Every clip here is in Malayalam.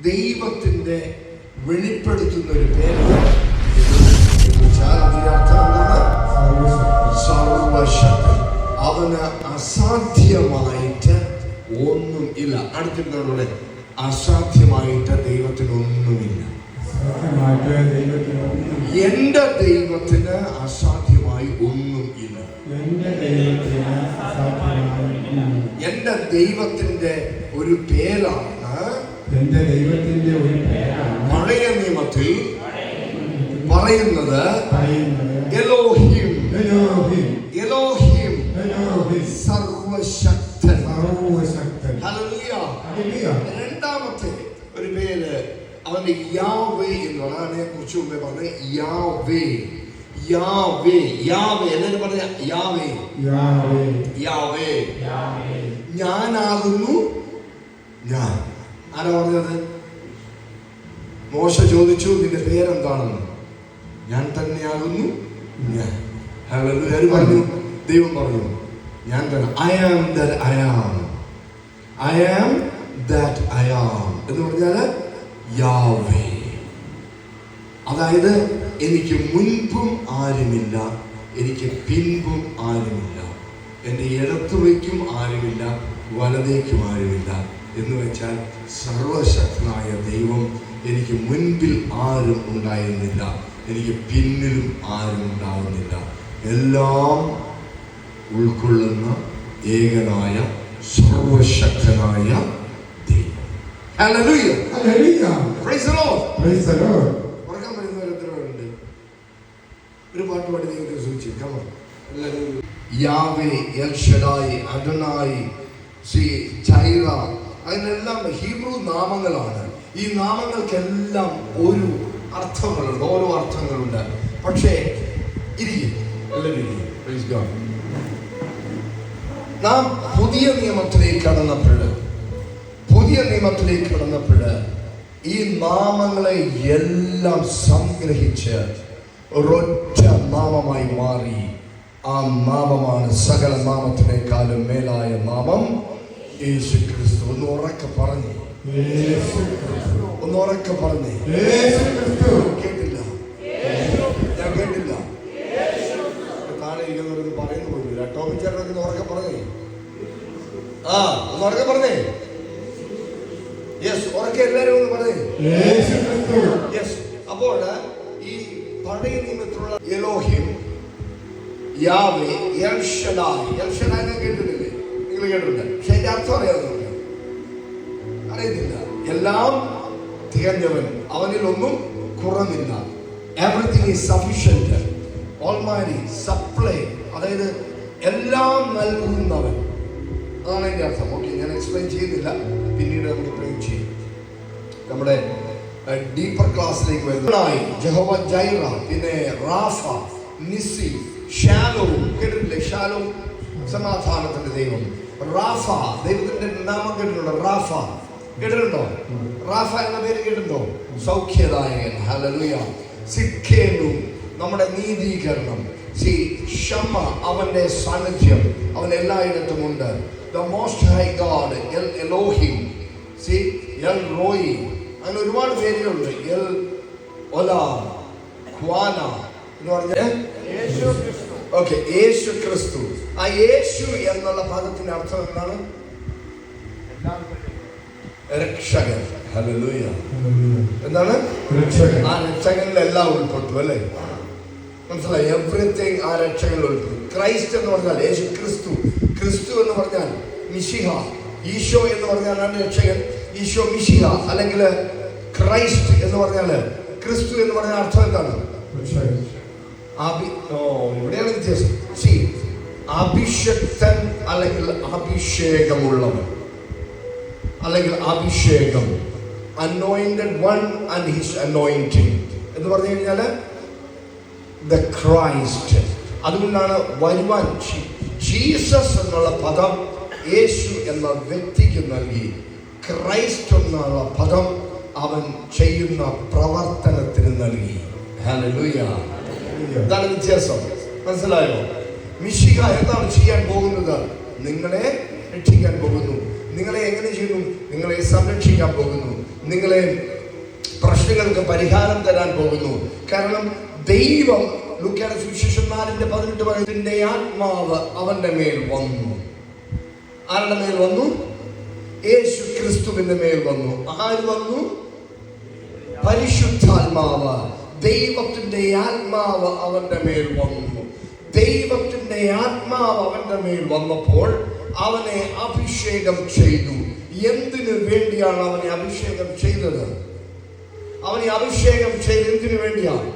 ദൈവത്തിന്റെ വെളിപ്പെടുത്തുന്ന ഒരു പേരാണ്. അതിന്റെ അർത്ഥം എന്താണ്? സർവശക്തൻ. അവന് അസാധ്യമായിട്ട് ഒന്നും ഇല്ല. അടുത്തിരുന്നവരുടെ അസാധ്യമായിട്ട് ദൈവത്തിനൊന്നുമില്ല. എന്റെ ദൈവത്തിന് അസാധ്യമായി ഒന്നും ഇല്ല. എന്റെ ദൈവത്തിന്റെ ഒരു പേരാണ്, പഴയ നിയമത്തിൽ പറയുന്നത് എലോഹിം. എലോഹിം സർവശക്തൻ. ഹല്ലേലൂയ. രണ്ടാമത്തെ ഒരു പേര് അവന്റെ യാവേ എന്നാണ്. അതിനെ കുറിച്ച് മുമ്പേ പറഞ്ഞത് യാവേ. യാവേ യാവേ എല്ലാവരും പറഞ്ഞ യാവേ. യാവേ ഞാനാകുന്നു ഞാൻ. ആരാ പറഞ്ഞത്? മോശ ചോദിച്ചു, നിന്റെ പേരെന്താണെന്ന്. ഞാൻ തന്നെയാകുന്നു ഞാൻ. ഹല്ലേലൂയ പറഞ്ഞു. ദൈവം പറഞ്ഞു, ഞാൻ തന്നെ. I am that I am. I am that I am എന്ന് പറഞ്ഞാല് യാവേ. അതായത് എനിക്ക് മുൻപും ആരുമില്ല, എനിക്ക് പിൻപും ആരുമില്ല, എൻ്റെ ഇടത്തുവയ്ക്കും ആരുമില്ല, വലതേക്കും ആരുമില്ല. എന്ന് വെച്ചാൽ സർവശക്തനായ ദൈവം എനിക്ക് മുൻപിൽ ആരും ഉണ്ടായിരുന്നില്ല, എനിക്ക് പിന്നിലും ആരും ഉണ്ടാവുന്നില്ല. എല്ലാം ഉൾക്കൊള്ളുന്ന ഏകനായ സർവശക്തനായ ദൈവം. Hallelujah. Hallelujah. Praise the Lord. Price the Lord. ഉറക്കം വരുന്നവർ എത്ര പേരുണ്ട്? ഒരു പാട്ട് പാടി നിങ്ങൾക്ക് സൂചിച്ചു. കമോൺ. യാവേ, എൽ ഷഡായി, അഡോനായി, ജൈറ, അതിനെല്ലാം ഹീബ്രു നാമങ്ങളാണ്. ഈ നാമങ്ങൾക്കെല്ലാം ഒരു അർത്ഥങ്ങളുണ്ട്, ഓരോ അർത്ഥങ്ങളുണ്ട്. പക്ഷേ നാം പുതിയ നിയമത്തിലേക്ക് കടന്നപ്പോൾ ഈ നാമങ്ങളെ എല്ലാം സംഗ്രഹിച്ച് ഒരൊറ്റ നാമമായി മാറി. ആ നാമമാണ് സകല നാമത്തിനേക്കാളും മേലായ നാമം, യേശു ക്രിസ്തു. ഒന്ന് ഉറക്കെ പറഞ്ഞേ. കേട്ടില്ല? ഞാൻ കേട്ടില്ല. താഴെ ഇരിക്കുന്നവരൊന്നും പറയുന്നു പോയില്ല. ടോമി ചേട്ടനൊക്കെ ഉറക്കെ പറഞ്ഞേ. ഒന്ന് ഉറക്കെ പറഞ്ഞേ. യെസ്, ഉറക്കെ എല്ലാവരും ഒന്ന് പറഞ്ഞേ. യെസ്. അപ്പോൾ ഈ പഴയ നിയമത്തിലുള്ള എലോഹിം, യാവേ, എൽ ഷഡായി. എൽ ഷഡായി കേട്ടിട്ടില്ലേ? നിങ്ങൾ കേട്ടിട്ടുണ്ട്. പക്ഷെ അതിന്റെ അർത്ഥം അറിയത്തില്ല. എല്ലാം തികഞ്ഞവൻ, അവനിൽ ഒന്നും കുറവില്ല. Everything is sufficient. Almighty supply, അതായത് എല്ലാം നൽകുന്നവൻ. അതാണ് അതിന്റെ അർത്ഥം. ഓക്കെ, ഞാൻ എക്സ്പ്ലെയിൻ ചെയ്യുന്നില്ല, പിന്നീട് നമുക്ക് എക്സ്പ്ലെയിൻ ചെയ്യും. നമ്മുടെ ഡീപ്പർ ക്ലാസ്സിലേക്ക് വരുന്നതായി ജഹോവ ജൈറ, പിന്നെ റാഫ, നിസി, ഷാലോം. കേട്ടിട്ടില്ലേ? ഷാലോം സമാധാനത്തിന്റെ ദൈവം. റാഫ, ദൈവത്തിന്റെ നാമം കേട്ടിട്ടുണ്ടോ? റാഫ കേട്ടിട്ടുണ്ടോ? റാഫ എന്ന പേര് കേട്ടിട്ടുണ്ടോ? സൗഖ്യദായകൻ. ഹല്ലേലൂയ. സിഖേനു, നമ്മുടെ നീതീകരണം. ഷമ്മ, അവന്റെ സാന്നിധ്യം, അവൻ എല്ലായിടത്തും ഉണ്ട്. The Most High God, El Elohim, El Roi, അങ്ങനെ ഒരുപാട് പേരുകളുണ്ട്. എൽ ഒലാ, ഖ്വാന എന്ന് പറഞ്ഞ ഓക്കെ, യേശു ക്രിസ്തു. ആ യേശു എന്നുള്ള പദത്തിന്റെ അർത്ഥം എന്താണ്? രക്ഷകൻ. ഹല്ലേലൂയ. എന്താണ്? രക്ഷകൻ. ആ രക്ഷകനിലെല്ലാം ഉൾപ്പെട്ടു അല്ലേ? മനസ്സിലായി? എവറിത്തിങ് ആ രക്ഷകനിൽ ഉൾപ്പെട്ടു. ക്രൈസ്റ്റ് എന്ന് പറഞ്ഞാൽ യേശു ക്രിസ്തു. ക്രിസ്തു എന്ന് പറഞ്ഞാൽ മിശിഹ. ഈശോ എന്ന് പറഞ്ഞാലാണ് രക്ഷകൻ. ഈശോ മിശിഹ അല്ലെങ്കിൽ ക്രൈസ്റ്റ് എന്ന് പറഞ്ഞാൽ, ക്രിസ്തു എന്ന് പറഞ്ഞ അർത്ഥം എന്താണ്? ഇവിടെയാണ് വ്യത്യാസം. അഭിഷക്തൻ അല്ലെങ്കിൽ അഭിഷേകമുള്ളവൻ അല്ലെങ്കിൽ അഭിഷേകം. anointed one and his anointing എന്ന് പറഞ്ഞു കഴിഞ്ഞാൽ the Christ. അതുകൊണ്ടാണ് വരുവാൻ ജീസസ് എന്നുള്ള പദം യേശു എന്ന വ്യക്തിക്ക് നൽകി. ക്രൈസ്റ്റ് എന്നുള്ള പദം അവൻ ചെയ്യുന്ന പ്രവർത്തനത്തിന് നൽകി. ഹല്ലേലൂയ. ഇതാണ് വ്യത്യാസം. മനസ്സിലായോ? മിശിഹ എന്താണ് ചെയ്യാൻ പോകുന്നത്? നിങ്ങളെ രക്ഷിക്കാൻ പോകുന്നു. നിങ്ങളെ എങ്ങനെ ചെയ്യുന്നു? നിങ്ങളെ സംരക്ഷിക്കാൻ പോകുന്നു, നിങ്ങളെ പ്രശ്നങ്ങൾക്ക് പരിഹാരം തരാൻ പോകുന്നു. കാരണം ദൈവം, ലൂക്കോയുടെ സുവിശേഷം 4:18 പറയുന്നതിന്റെ ആത്മാവ് അവന്റെ മേൽ വന്നു. ആരുടെ മേൽ വന്നു? യേശു ക്രിസ്തുവിന്റെ മേൽ വന്നു. ആര് വന്നു? പരിശുദ്ധാത്മാവ്, ദൈവത്തിന്റെ ആത്മാവ് അവന്റെ മേൽ വന്നു. ദൈവത്തിന്റെ ആത്മാവ് അവന്റെ മേൽ വന്നപ്പോൾ അവനെ അഭിഷേകം ചെയ്തു. എന്തിനു വേണ്ടിയാണ് അവനെ അഭിഷേകം ചെയ്തത്? അവനെ അഭിഷേകം ചെയ്ത് എന്തിനു വേണ്ടിയാണ്?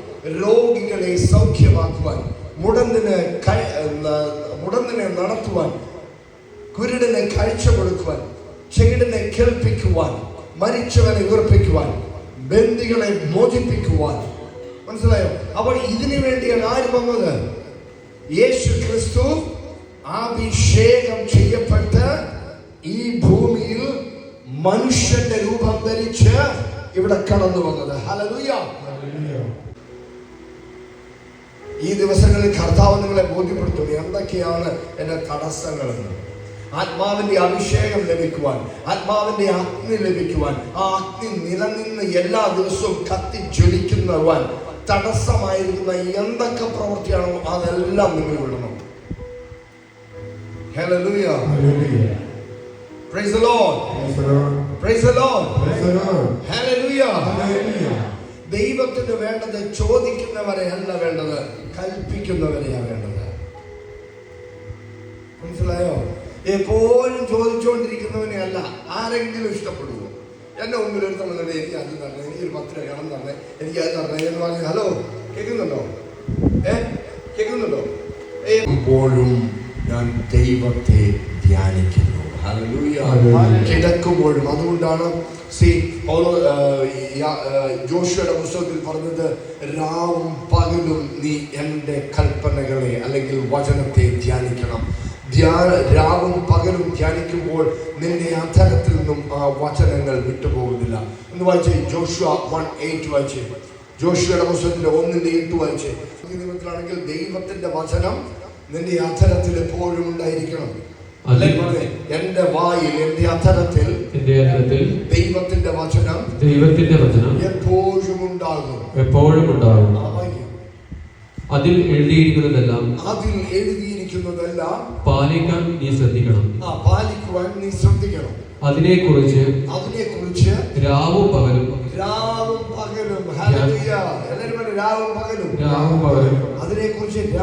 രോഗികളെ സൗഖ്യമാക്കുവാൻ, മുടന്തിനെ നടത്തുവാൻ, കുരുടനെ കാഴ്ച കൊടുക്കുവാൻ, ചെകിടനെ കേൾപ്പിക്കുവാൻ, മരിച്ചവനെ ഉയർപ്പിക്കുവാൻ, ബന്ദികളെ മോചിപ്പിക്കുവാൻ. മനസ്സിലായോ? അപ്പോൾ ഇതിനു വേണ്ടിയാണ് ആര് വന്നത്? യേശു ക്രിസ്തു അഭിഷേകം ചെയ്യപ്പെട്ട് ഈ ഭൂമിയിൽ മനുഷ്യന്റെ രൂപം ധരിച്ച് ഇവിടെ കടന്നു വന്നത്. ഹല്ലേലൂയ. ഈ ദിവസങ്ങളിൽ കർത്താവ് നിങ്ങളെ ബോധ്യപ്പെടുത്തും എന്തൊക്കെയാണ് എന്റെ തടസ്സങ്ങളെന്ന്. ആത്മാവിന്റെ അഭിഷേകം ലഭിക്കുവാൻ, ആത്മാവിന്റെ അഗ്നി ലഭിക്കുവാൻ, ആ അഗ്നി നിലനിന്ന് എല്ലാ ദിവസവും കത്തി ജ്വലിക്കുന്നവാൻ തടസ്സമായിരിക്കുന്ന എന്തൊക്കെ പ്രവൃത്തിയാണോ അതെല്ലാം നിങ്ങൾ വിടണം. Hallelujah. Praise the Lord. Praise the Lord. Hallelujah. ദൈവത്തിന് വേണ്ടത് ചോദിക്കുന്നവരെ അല്ല വേണ്ടത്, കൽപ്പിക്കുന്നവരെയാണ് വേണ്ടത്. മനസ്സിലായോ? എപ്പോഴും ചോദിച്ചുകൊണ്ടിരിക്കുന്നവനെ അല്ല. ആരെങ്കിലും ഇഷ്ടപ്പെടുവോ? എന്റെ മുമ്പിൽ ഒരു തവണ എനിക്ക് അത് തരണേ, എനിക്കൊരു 10 രൂപ കടം തരണേ, എനിക്ക് അത് തരണേ എന്ന് പറഞ്ഞു. ഹലോ, കേൾക്കുന്നുണ്ടോ? കേൾക്കുന്നുണ്ടോ? എപ്പോഴും ഞാൻ ദൈവത്തെ ധ്യാനിക്കുന്നു. കിടക്കുമ്പോഴും. അതുകൊണ്ടാണ് ജോഷുവയുടെ പുസ്തകത്തിൽ പറഞ്ഞത്, രാവും പകലും നീ എൻ്റെ കൽപ്പനകളെ അല്ലെങ്കിൽ വചനത്തെ ധ്യാനിക്കണം. രാവും പകലും ധ്യാനിക്കുമ്പോൾ നിന്റെ അധരത്തിൽ നിന്നും ആ വചനങ്ങൾ വിട്ടുപോകുന്നില്ല. എന്ന് വായിച്ചേ, ജോഷുവ 1:8 വായിച്ചേ. ജോഷുവയുടെ പുസ്തകത്തിന്റെ 1:8 വായിച്ചേ. നിയമത്തിലാണെങ്കിൽ ദൈവത്തിന്റെ വചനം നിന്റെ അധരത്തിൽ എപ്പോഴും ഉണ്ടായിരിക്കണം. എന്റെ വായിൽ, എന്റെ അധരത്തിൽ ദൈവത്തിന്റെ വചനം എപ്പോഴും ഉണ്ടാകും. അതിൽ എഴുതിയിരിക്കുന്നതെല്ലാം പാലിക്കാൻ നീ ശ്രദ്ധിക്കണം. പാലിക്കുവാൻ നീ ശ്രദ്ധിക്കണം. അതിനെക്കുറിച്ച് രാവും പകലും അതിനെക്കുറിച്ച്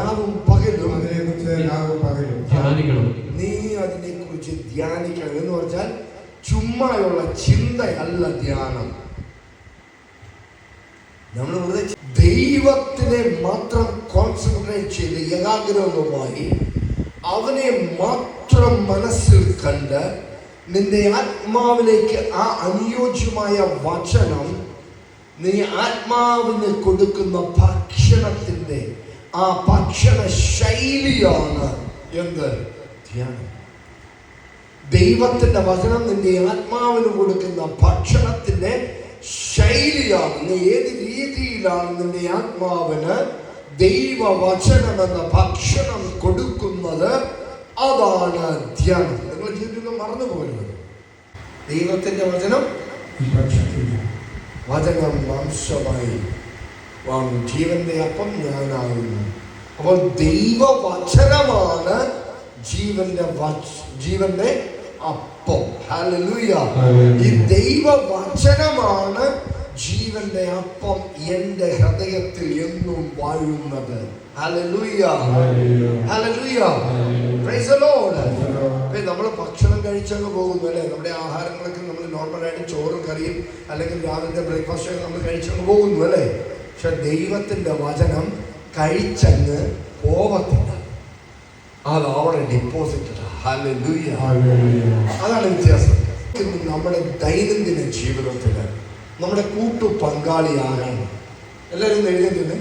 രാവും പകലും ധ്യാനിക്കണം. നീ അതിനെക്കുറിച്ച് ധ്യാനിക്കണം. എന്ന് പറഞ്ഞാൽ ചുമ്മായുള്ള ചിന്തയല്ല ധ്യാനം. നമ്മൾ വെറുതെ ദൈവത്തിനെ മാത്രം കോൺസെൻട്രേറ്റ് ചെയ്ത് ഏകാഗ്രതമായി അവനെ മാത്രം മനസ്സിൽ കണ്ട് നിന്റെ ആത്മാവിലേക്ക് ആ അനുയോജ്യമായ വചനം നീ ആത്മാവിന് കൊടുക്കുന്ന ഭക്ഷണത്തിന്റെ ആ ഭക്ഷണ ശൈലിയാണ് എന്ത്? ധ്യാനം. ദൈവത്തിന്റെ വചനം നിന്റെ ആത്മാവിന് കൊടുക്കുന്ന ഭക്ഷണത്തിന്റെ ശൈലിയാണ്. നീ ഏത് രീതിയിലാണ് നിന്റെ ആത്മാവിന് ദൈവവചനം എന്ന ഭക്ഷണം കൊടുക്കുന്നത്, അതാണ് ധ്യാനം. നിങ്ങൾ ജീവിതം മറന്നു പോകരുത്. ദൈവത്തിന്റെ വചനം മാംസമായി ജീവന്റെ അപ്പം ഞാനാകുന്നു. അപ്പോൾ ദൈവവചനമാണ് ജീവന്റെ അപ്പം. ഹല്ലേലൂയ. ഈ ദൈവവചനമാണ് ജീവന്റെ അപ്പം എന്റെ ഹൃദയത്തിൽ എന്നും വാഴുന്നത്. Hallelujah. Hallelujah. Praise the lord. നമ്മൾ ഭക്ഷണം കഴിച്ചങ്ങ് പോകുന്നു അല്ലേ? നമ്മുടെ ആഹാരങ്ങളൊക്കെ നമ്മൾ നോർമലായിട്ട് ചോറും കറിയും അല്ലെങ്കിൽ രാവിലത്തെ ബ്രേക്ക്ഫാസ്റ്റ് നമ്മൾ കഴിച്ചങ്ങ് പോകുന്നു അല്ലേ? പക്ഷെ ദൈവത്തിന്റെ വചനം കഴിച്ചങ്ങ് പോവത്തില്ല. അത് അവിടെ ഡെപ്പോസിറ്റ്. ഹല്ലേലൂയ. അതാണ് വ്യത്യാസം. നമ്മുടെ ദൈനംദിന ജീവിതത്തില് നമ്മുടെ കൂട്ടു പങ്കാളിയാകാണ്. എല്ലാവരും എഴുതിയിട്ടുണ്ട്.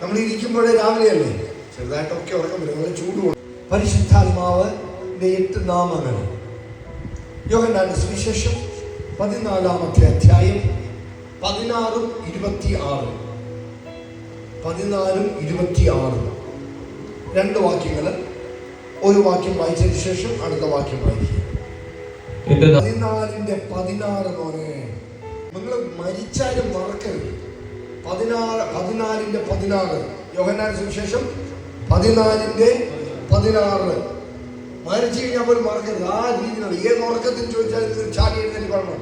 നമ്മൾ ഇരിക്കുമ്പോഴേ രാവിലെയല്ലേ ചെറുതായിട്ടൊക്കെ ഉറക്കം വരും, നല്ല ചൂടുകൊണ്ട്. പരിശുദ്ധാത്മാവിന്റെ 8 നാമങ്ങൾ. യോഹന്നാന്റെ സുവിശേഷം 14-ാമത്തെ അധ്യായം 16-26. 16-26 2 വാക്യങ്ങൾ. ഒരു വാക്യം വായിച്ചതിന് ശേഷം അടുത്ത വാക്യം വായിക്കുക. 14:16 മോനെ, നിങ്ങൾ മരിച്ചാലും മറക്കരുത്. 14:16 യോഹന്നാൻ സുവിശേഷം 14:16 മരിച്ചു കഴിഞ്ഞാൽ പോലും മറക്കരുത്. ആ രീതിയിലാണ്. ഏത് ഉറക്കത്തിൽ ചോദിച്ചാൽ ചാടി എഴുന്നേറ്റ് കാണണം.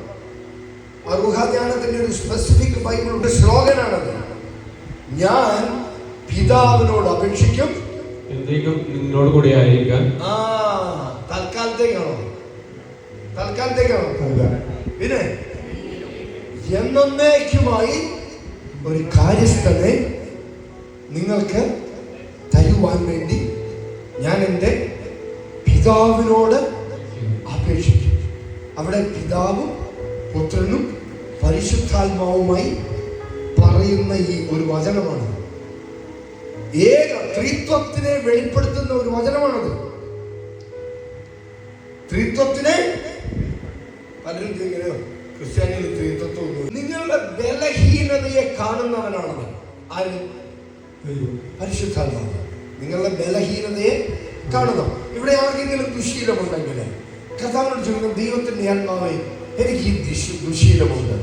അറുഹാധ്യാനത്തിന്റെ ഒരു സ്പെസിഫിക് ബൈബിളുടെ സ്ലോഗനാണത്. ഞാൻ പിതാവിനോട് അപേക്ഷിക്കും, നിങ്ങളോട് കൂടി ആയിരിക്കാൻ. തൽക്കാലത്തേക്കാണോ? പിന്നെ എന്നേക്കുമായി ഒരു കാര്യസ്ഥനെ നിങ്ങൾക്ക് തരുവാൻ വേണ്ടി ഞാൻ എൻ്റെ പിതാവിനോട് അപേക്ഷിക്കും. അവിടെ പിതാവും പുത്രനും പരിശുദ്ധാത്മാവുമായി പറയുന്ന ഈ ഒരു വചനമാണ്. ഏക ത്രിത്വത്തിനെ വെളിപ്പെടുത്തുന്ന ഒരു വചനമാണത്. ത്രിത്വത്തിനെ പലരും ചോദിക്കണോ ക്രിസ്ത്യാനികൾ ത്രിത്വം. നിങ്ങളുടെ ബലഹീനതയെ കാണുന്നവനാണത്. ആര്? പരിശുദ്ധാത്മാവ്. നിങ്ങളുടെ ബലഹീനതയെ കാണുന്നു. ഇവിടെ ആർക്കെങ്കിലും ദുശീലമുണ്ടെങ്കിൽ കർത്താവിനോട് ചോദിക്കുന്ന, ദൈവത്തിന്റെ ആത്മാവേ, എനിക്ക് ഈ ദുശീലമുണ്ട്,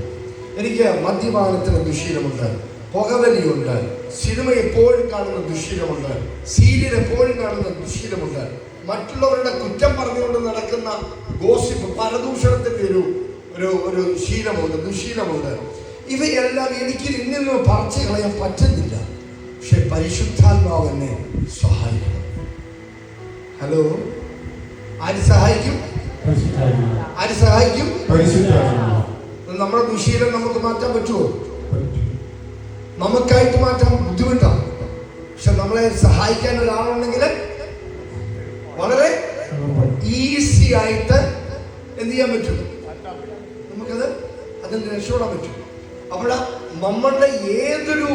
എനിക്ക് മദ്യപാനത്തിന് ദുശീലമുണ്ട്, പുകവലിയുണ്ട്, സിനിമ എപ്പോഴും കാണുന്ന ദുശീലമുണ്ട്, സീരിയൽ എപ്പോഴും കാണുന്ന ദുശീലമുണ്ട്, മറ്റുള്ളവരുടെ കുറ്റം പറഞ്ഞുകൊണ്ട് നടക്കുന്ന ഗോസിപ്പ്, പരദൂഷണത്തിന്റെ ഒരു ശീലമുണ്ട്, ദുശീലമുണ്ട്. ഇവയെല്ലാം എനിക്ക് ഇന്നിൽ നിന്ന് പറിച്ചു കളയാൻ പറ്റുന്നില്ല. പക്ഷെ പരിശുദ്ധാത്മാവ് എന്നെ സഹായിക്കും. ഹലോ, ആര് സഹായിക്കും? ആര് സഹായിക്കും? നമ്മുടെ ദുശീലം നമുക്ക് മാറ്റാൻ പറ്റുമോ? നമുക്കായിട്ട് മാറ്റാൻ ബുദ്ധിമുട്ടാണ്. പക്ഷെ നമ്മളെ സഹായിക്കാൻ ഒരാളുണ്ടെങ്കിൽ വളരെ ഈസി ആയിട്ട് എന്ത് ചെയ്യാൻ പറ്റും? നമുക്കത് അതിന് രക്ഷപ്പെടാൻ പറ്റും. അവിടെ നമ്മളുടെ ഏതൊരു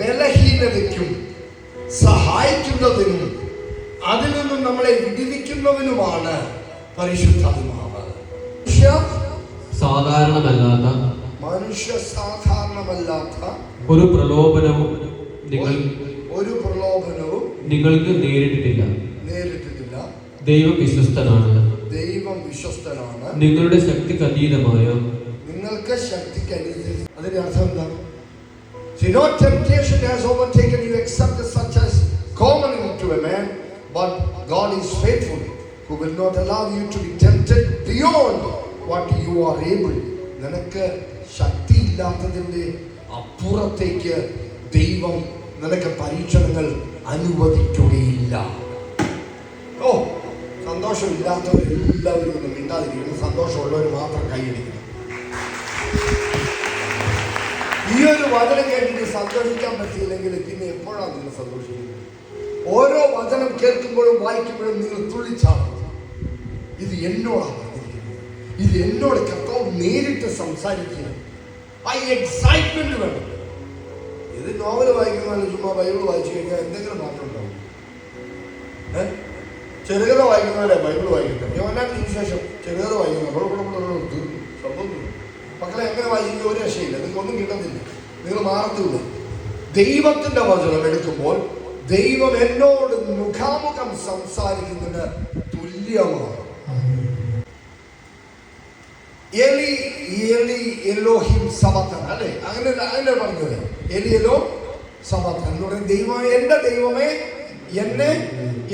ബലഹീനതയ്ക്കും സഹായിക്കുന്നതിനും അതിൽ നിന്നും നമ്മളെ വിടുവിക്കുന്നതിനുമാണ് പരിശുദ്ധാത്മാവ്. മനുഷ്യ സാധാരണമല്ലാത്ത ഒരു പ്രലോഭനവും നിങ്ങൾക്ക് നേരിട്ടിട്ടില്ല. ദൈവം വിശ്വസ്തനാണ്. നിങ്ങളുടെ ശക്തിക്ക് അതീതമായ, നിങ്ങൾക്ക് ശക്തിക്ക് അതീതം. അതിന്റെ അർത്ഥം എന്താ? See, no temptation has overtaken you except such as common to a man, but God is faithful, who will not allow you to be tempted beyond what you are able. നിനക്ക് ശക്തി ഇല്ലാത്തതിന്റെ അപ്പുറത്തേക്ക് ദൈവം നിനക്ക് പരീക്ഷണങ്ങൾ അനുവദിക്കുകയില്ല. ഓ, സന്തോഷമില്ലാത്തവരെല്ലാവരും ഒന്നും മിണ്ടാതിരിക്കുന്നു. സന്തോഷമുള്ളവർ മാത്രം കൈയടിക്കണം. ഈ ഒരു വചനം കേട്ടിട്ട് സന്തോഷിക്കാൻ പറ്റിയില്ലെങ്കിൽ പിന്നെ എപ്പോഴാണ് നിങ്ങൾ സന്തോഷിക്കുന്നത്? ഓരോ വചനം കേൾക്കുമ്പോഴും വായിക്കുമ്പോഴും നിങ്ങൾ തുള്ളിച്ചാണ്. ഇത് എന്നോടാണ് പറഞ്ഞിരിക്കുന്നത്, ഇത് എന്നോട് കർത്താവ് നേരിട്ട് സംസാരിക്കുക. ആ എക്സൈറ്റ്മെന്റ് വേണം. ഇത് നോവൽ വായിക്കുന്നതാണ്. ചുമ്മാ ബൈബിൾ വായിച്ചു കഴിഞ്ഞാൽ എന്തെങ്കിലും മാറ്റം ഉണ്ടാവും. ചെറുകഥ വായിക്കുന്നവരെ ബൈബിൾ വായിക്കുന്നത്. യോഹന്നാൻ സുവിശേഷം ചെറുകഥ വായിക്കുന്നത് സംഭവം. മക്കളെ എങ്ങനെ വായിക്കുക? ഒരു രക്ഷയില്ല. നിങ്ങൾക്കൊന്നും കിട്ടുന്നില്ല, നിങ്ങൾ മാറത്തുമില്ല. ദൈവത്തിന്റെ വചനം എടുക്കുമ്പോൾ ദൈവം എന്നോട് മുഖാമുഖം സംസാരിക്കുന്നതിന് തുല്യമാണ്. എലി എലി എലോഹിം സബത്തൻ, അല്ലേ? അങ്ങനെ പറഞ്ഞത്. എലി എലോ സബത്തൻ എന്ന് പറയുന്നത് ദൈവമേ, എന്റെ ദൈവമേ എന്നെ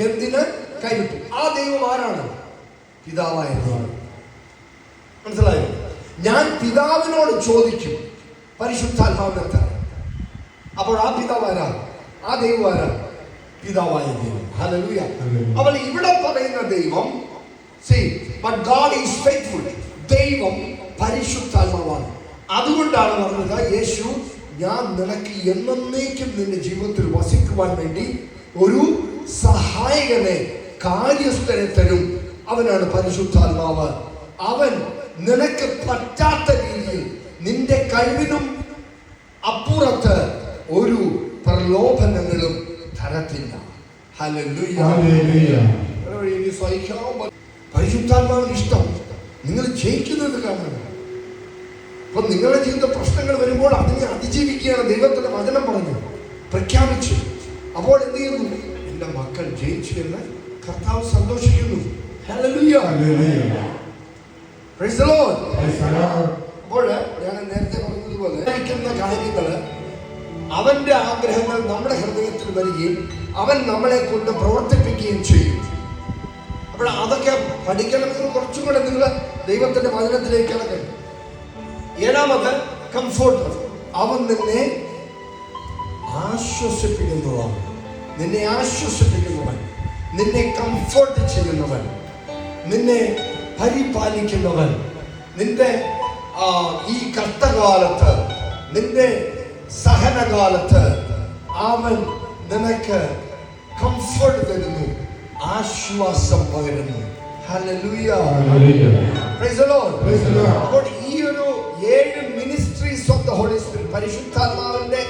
എന്തിന് കൈവിട്ടു? ആ ദൈവം ആരാണ്? പിതാവായ ദൈവം. മനസ്സിലായോ? ഞാൻ പിതാവിനോട് ചോദിക്കും പരിശുദ്ധാത്മാവിനെ തരാൻ. അപ്പോൾ ആ പിതാവ് ആരാ? ആ ദൈവം ആരാ? പിതാവായ ദൈവം. ഹല്ലേലൂയ. അപ്പോൾ ഇവിടെ പറയുന്ന ദൈവം, see, but God is faithful. ദൈവം പരിശുദ്ധാത്മാവാണ്. അതുകൊണ്ടാണ് പറഞ്ഞത്, യേശു, ഞാൻ നിനക്ക് എന്നേക്കും നിന്റെ ജീവിതത്തിൽ വസിക്കുവാൻ വേണ്ടി ഒരു സഹായകനെ, കാര്യസ്ഥനെ തരും. അവനാണ് പരിശുദ്ധാത്മാവ്. അവൻ നിനക്ക് പറ്റാത്ത രീതിയിൽ നിന്റെ കഴിവിനും അപ്പുറത്ത് ഒരു പ്രലോഭനങ്ങളും തരത്തില്ല. ഹല്ലേലൂയ. പരിശുദ്ധാത്മാവിന് ഇഷ്ടം നിങ്ങൾ ജയിക്കുന്നത് കാണണം. അപ്പൊ നിങ്ങളുടെ ജീവിത പ്രശ്നങ്ങൾ വരുമ്പോൾ അതിനെ അതിജീവിക്കുകയാണ്. ദൈവത്തിന്റെ വചനം പറഞ്ഞു, പ്രഖ്യാപിച്ചു. അപ്പോൾ എന്ത് ചെയ്യുന്നു? എന്റെ മക്കൾ ജയിച്ചു എന്ന് കർത്താവ് സന്തോഷിക്കുന്നു. ഹല്ലേലൂയ. Praise the Lord. അപ്പോൾ ഞാൻ നേരത്തെ പറഞ്ഞതുപോലെ കാര്യങ്ങൾ അവന്റെ ആഗ്രഹങ്ങൾ നമ്മുടെ ഹൃദയത്തിൽ വരികയും അവൻ നമ്മളെ കൊണ്ട് പ്രവർത്തിപ്പിക്കുകയും ചെയ്യും. അപ്പോൾ അതൊക്കെ പഠിക്കണമെങ്കിൽ കുറച്ചും കൂടെ നിങ്ങൾ ദൈവത്തിന്റെ വചനത്തിലേക്ക് കിടക്കണം. ഏഴാമത് കംഫോർട്ടർ. അവൻ നിന്നെ ആശ്വസിപ്പിക്കുന്നതാണ്. നിന്നെ ആശ്വസിപ്പിക്കുന്നവൻ, നിന്നെ കംഫോർട്ട് ചെയ്യുന്നവൻ, നിന്നെ പരിപാലിക്കുന്നവൻ, നിന്റെ ഈ കഷ്ടകാലത്ത്, നിന്റെ സഹനകാലത്ത് അവൻ നിനക്ക് കംഫർട്ട് തരുന്നു, ആശ്വാസം പകരുന്നു. ഹല്ലേലൂയ. Praise the Lord. അപ്പോൾ ഈ ഒരു 7 ministries of the Holy Spirit, പരിശുദ്ധാത്മാവിന്റെ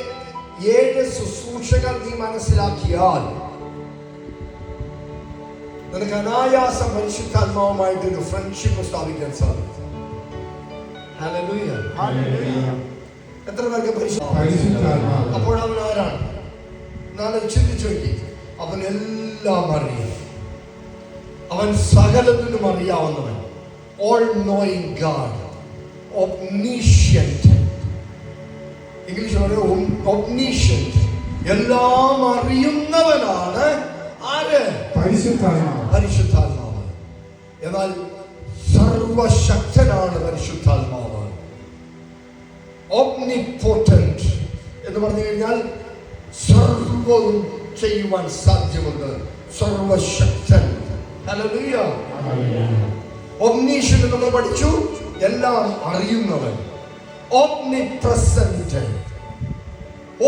7 ശുശ്രൂഷകൾ നീ മനസ്സിലാക്കിയാൽ നിനക്ക് അനായാസം പരിശുദ്ധാത്മാവുമായിട്ട് ഒരു ഫ്രണ്ട്ഷിപ്പ് സ്ഥാപിക്കാൻ സാധിക്കും. ഹല്ലേലൂയ. എത്ര പേർക്ക് പരിശുദ്ധാത്മാവ്? അപ്പോൾ അവൻ ആരാണ്? നാളെ ചിന്തിച്ചു നോക്കി. അവൻ എല്ലാം അറിയാം. അവൻ സകലത്തിനും അറിയാവുന്നവൻ. All knowing God, omniscient. English പറയും ഒംനിഷ്യന്റ്. എല്ലാം അറിയുന്നവനാണ് ആര്? പരിശുദ്ധാത്മാവ്. എന്നാൽ സർവശക്തനാണ് പരിശുദ്ധാത്മാവ്. ഓംനിപോട്ടന്റ് എന്ന് പറഞ്ഞു കഴിഞ്ഞാൽ സർവ്വവും ചെയ്യുവാൻ സാധ്യമുണ്ട്. സർവശക്തൻ. ഹല്ലേലൂയ. ഒംനിഷ്യന്റ് നമ്മൾ പഠിച്ചു, എല്ലാം അറിയുന്നവൻ. ഓംനിപ്രസന്റ്.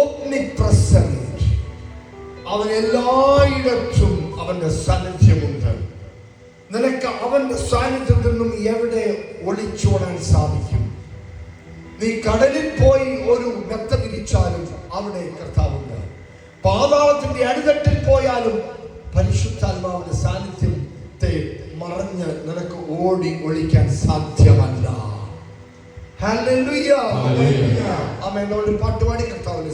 ഓംനിപ്രസന്റ്. അവൻ എല്ലായിടത്തും അവന്റെ സാന്നിധ്യമുണ്ട്. നിനക്ക് അവന്റെ സാന്നിധ്യത്തിൽ നിന്നും എവിടെ ഒളിച്ചോടാൻ സാധിക്കും? നീ കടലിൽ പോയി ഒരു മെത്ത വിരിച്ചാലും അവിടെ കർത്താവുണ്ട്. പാതാളത്തിന്റെ അടിത്തട്ടിൽ പോയാലും പരിശുദ്ധാത്മാവിന്റെ സാന്നിധ്യത്തെ മറഞ്ഞ് നിനക്ക് ഓടി ഒളിക്കാൻ സാധ്യമല്ല. ഹല്ലേലൂയ. ആമേൻ. ഒരു പാട്ടുപാടി കർത്താവിനെ